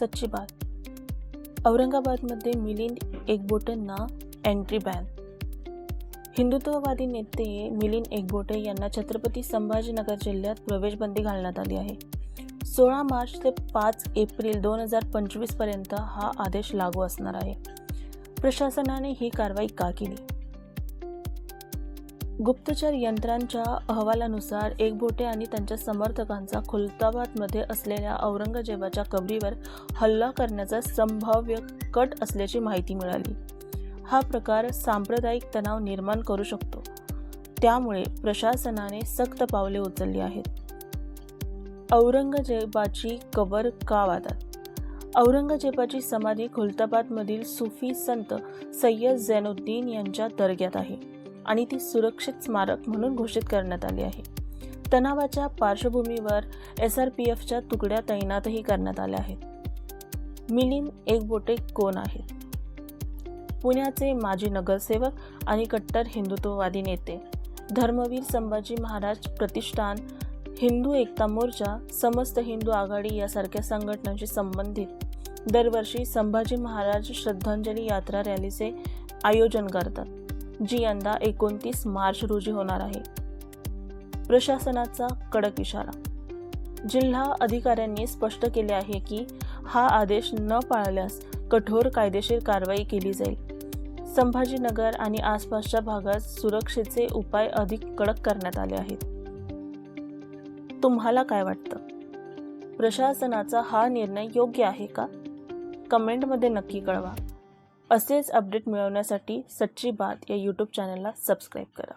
सच्ची बात। औरंगाबादमध्ये मिलिंद एकबोटेंना एंट्री बॅन। हिंदुत्ववादी नेते मिलिंद एकबोटे यांना छत्रपती संभाजीनगर जिल्ह्यात प्रवेशबंदी घालण्यात आली आहे। 16 मार्च ते 5 एप्रिल 2025 पर्यंत हा आदेश लागू असणार आहे। प्रशासनाने ही कारवाई का केली? गुप्तचर यंत्रांच्या अहवालानुसार एकबोटे आणि त्यांच्या समर्थकांचा खुलताबादमध्ये असलेल्या औरंगजेबाच्या कबरीवर हल्ला करण्याचा संभाव्य कट असल्याची माहिती मिळाली। हा प्रकार सांप्रदायिक तणाव निर्माण करू शकतो, त्यामुळे प्रशासनाने सक्त पावले उचलली आहेत। औरंगजेबाची कबर का वादात? औरंगजेबाची समाधी खुलताबादमधील सुफी संत सय्यद झैनुद्दीन यांच्या दर्ग्यात आहे आणि ती सुरक्षित स्मारक म्हणून घोषित करण्यात आली आहे। तणावाच्या पार्श्वभूमीवर SRPFच्या तुकड्या तैनातही करण्यात आल्या आहेत। मिलिंद एकबोटे कोण आहेत? पुण्याचे माजी नगरसेवक आणि कट्टर हिंदुत्ववादी नेते, धर्मवीर संभाजी महाराज प्रतिष्ठान, हिंदू एकता मोर्चा, समस्त हिंदू आघाडी यासारख्या संघटनांशी संबंधित दरवर्षी संभाजी महाराज श्रद्धांजली यात्रा रॅलीचे आयोजन करतात, जी यंदा 29 मार्च रोजी होणार आहे। प्रशासनाचा कडक इशारा। जिल्हा अधिकाऱ्यांनी स्पष्ट केले आहे की हा आदेश न पाळल्यास कठोर कायदेशीर कारवाई केली जाईल। संभाजीनगर आणि आसपासच्या भागात सुरक्षेचे उपाय अधिक कडक करण्यात आले आहेत। तुम्हाला काय वाटतं? प्रशासनाचा हा निर्णय योग्य आहे का? कमेंटमध्ये नक्की कळवा। असेच अपडेट मिळवण्यासाठी सच्ची बात या YouTube चॅनलला सबस्क्राईब करा।